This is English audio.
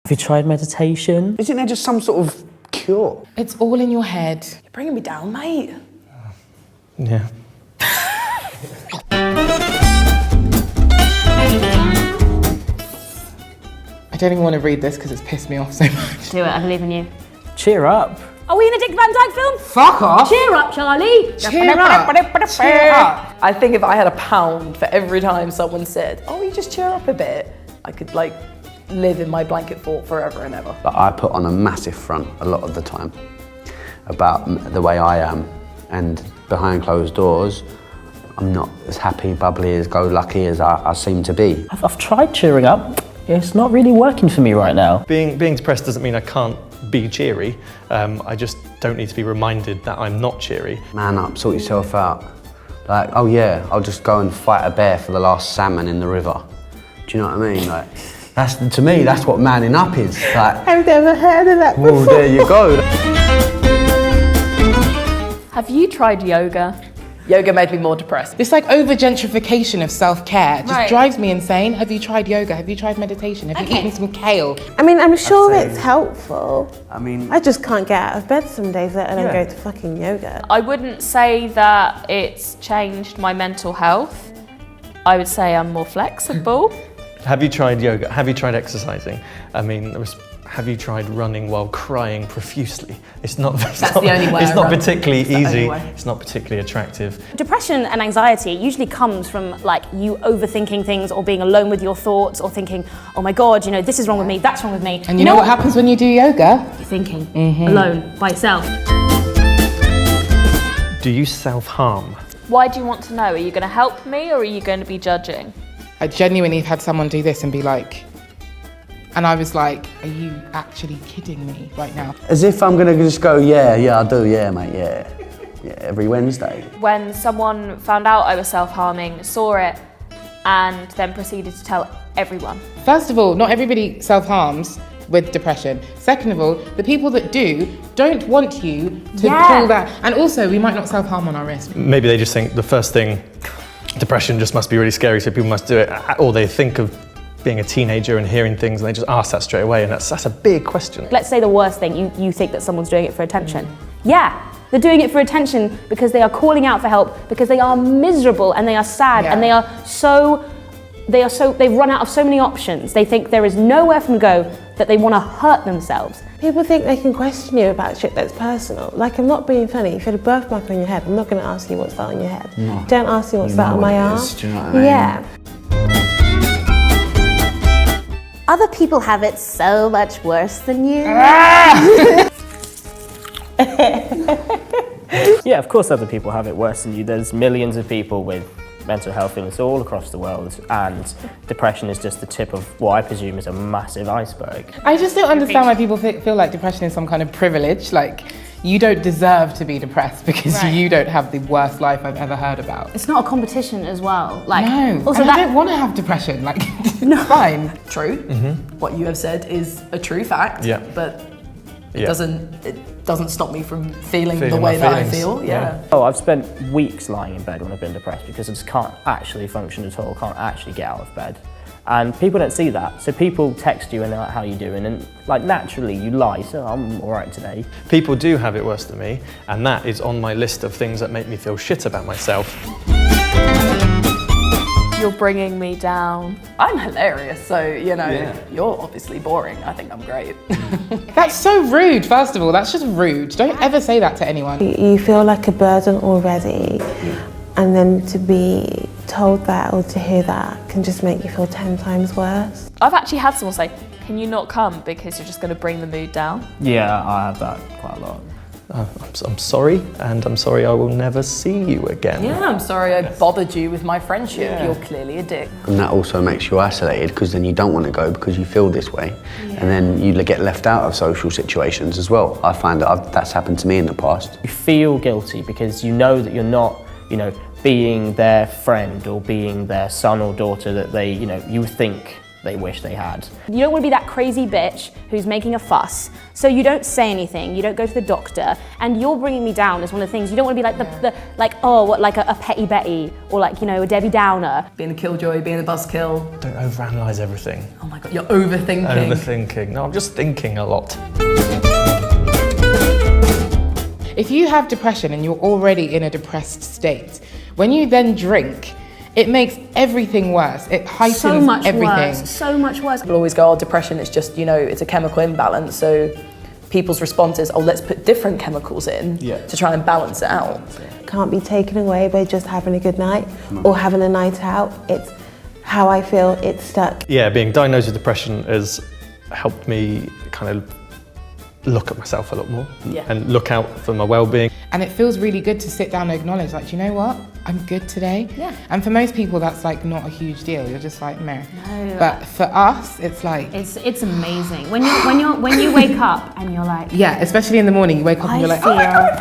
Have you tried meditation? Isn't there just some sort of cure? It's all in your head. You're bringing me down, mate. Yeah. I don't even want to read this because it's pissed me off so much. Do it, I believe in you. Cheer up. Are we in a Dick Van Dyke film? Fuck off! Cheer up, Charlie. Cheer up! Cheer up! I think if I had £1 for every time someone said, oh, you just cheer up a bit, I could like live in my blanket fort forever and ever. I put on a massive front a lot of the time about the way I am, and behind closed doors, I'm not as happy, bubbly, as go-lucky as I seem to be. I've tried cheering up. It's not really working for me right now. Being depressed doesn't mean I can't be cheery. I just don't need to be reminded that I'm not cheery. Man up, sort yourself out. Like, oh yeah, I'll just go and fight a bear for the last salmon in the river. Do you know what I mean? Like, to me, that's what manning up is. Like, I've never heard of that before. well, there you go. Have you tried yoga? Yoga made me more depressed. This like over-gentrification of self-care just Right. drives me insane. Have you tried yoga? Have you tried meditation? Have you eaten some kale? I mean, I'm sure it's helpful. I mean, I just can't get out of bed some days, let alone go to fucking yoga. I wouldn't say that it's changed my mental health. I would say I'm more flexible. Have you tried yoga? Have you tried exercising? I mean, have you tried running while crying profusely? That's the only way It's I not run. particularly It's the only easy. way. It's not particularly attractive. Depression and anxiety usually comes from like you overthinking things or being alone with your thoughts or thinking, oh my God, you know, this is wrong with me, that's wrong with me. And you know what happens when you do yoga? You're thinking alone by yourself. Do you self-harm? Why do you want to know? Are you going to help me or are you going to be judging? I genuinely have had someone do this and be like, and I was like, are you actually kidding me right now? as if I'm gonna just go, yeah, I do, yeah, mate, yeah. Yeah, every Wednesday. When someone found out I was self-harming, saw it, and then proceeded to tell everyone. First of all, not everybody self-harms with depression. Second of all, the people that do don't want you to pull that. And also, we might not self-harm on our risk. Maybe they just think the first thing, depression just must be really scary, so people must do it. Or they think of being a teenager and hearing things and they just ask that straight away, and that's a big question. Let's say the worst thing, you think that someone's doing it for attention. Yeah, they're doing it for attention because they are calling out for help, because they are miserable and they are sad and they've run out of so many options. They think there is nowhere from go that they want to hurt themselves. People think they can question you about shit that's personal. Like, I'm not being funny. If you had a birthmark on your head, I'm not going to ask you what's that on your head. No. Don't ask me what's that on my arm. Do you know what I mean? Yeah. Other people have it so much worse than you. Yeah, of course other people have it worse than you. There's millions of people with mental health illness all across the world, and depression is just the tip of what I presume is a massive iceberg. I just don't understand why people feel like depression is some kind of privilege. Like, you don't deserve to be depressed because you don't have the worst life I've ever heard about. It's not a competition as well. Like, No, also and I don't want to have depression. Like, No. fine. True. What you have said is a true fact. Yeah. But it Yeah. doesn't stop me from feeling the Feeling way my that I feelings. feel. Yeah. Oh, I've spent weeks lying in bed when I've been depressed because I just can't actually function at all, can't actually get out of bed. And people don't see that. So people text you and they're like, how are you doing? And like naturally you lie, so I'm all right today. People do have it worse than me, and that is on my list of things that make me feel shit about myself. you're bringing me down. I'm hilarious, so, you know, you're obviously boring. I think I'm great. That's so rude, first of all. That's just rude. Don't ever say that to anyone. You feel like a burden already, and then to be told that or to hear that can just make you feel 10 times worse. I've actually had someone say, can you not come because you're just going to bring the mood down? Yeah, I have that quite a lot. I'm sorry, and I'm sorry I will never see you again. Yeah, I'm sorry I bothered you with my friendship. You're clearly a dick. And that also makes you isolated, because then you don't want to go because you feel this way. And then you get left out of social situations as well. I find that that's happened to me in the past. You feel guilty because you know that you're not, being their friend or being their son or daughter that they, you think they wish they had. You don't want to be that crazy bitch who's making a fuss, so you don't say anything, you don't go to the doctor, and you're bringing me down as one of the things. You don't want to be like a petty Betty, or like, you know, a Debbie Downer. Being a killjoy, being a buzzkill. Don't overanalyze everything. Oh my God, you're overthinking. Overthinking. No, I'm just thinking a lot. If you have depression and you're already in a depressed state, when you then drink, it makes everything worse. It heightens So much everything. worse, so much worse. People always go, oh, depression is just, you know, it's a chemical imbalance. So people's response is, oh, let's put different chemicals in to try and balance it out. Can't be taken away by just having a good night or having a night out. It's how I feel, it's stuck. Yeah, being diagnosed with depression has helped me kind of look at myself a lot more and look out for my well-being. And it feels really good to sit down and acknowledge, like, do you know what? I'm good today. Yeah. And for most people, that's like not a huge deal. You're just like, meh. No. But for us, it's like, it's amazing when you wake up and you're like, yeah, especially in the morning, you wake up and you're like, oh my God,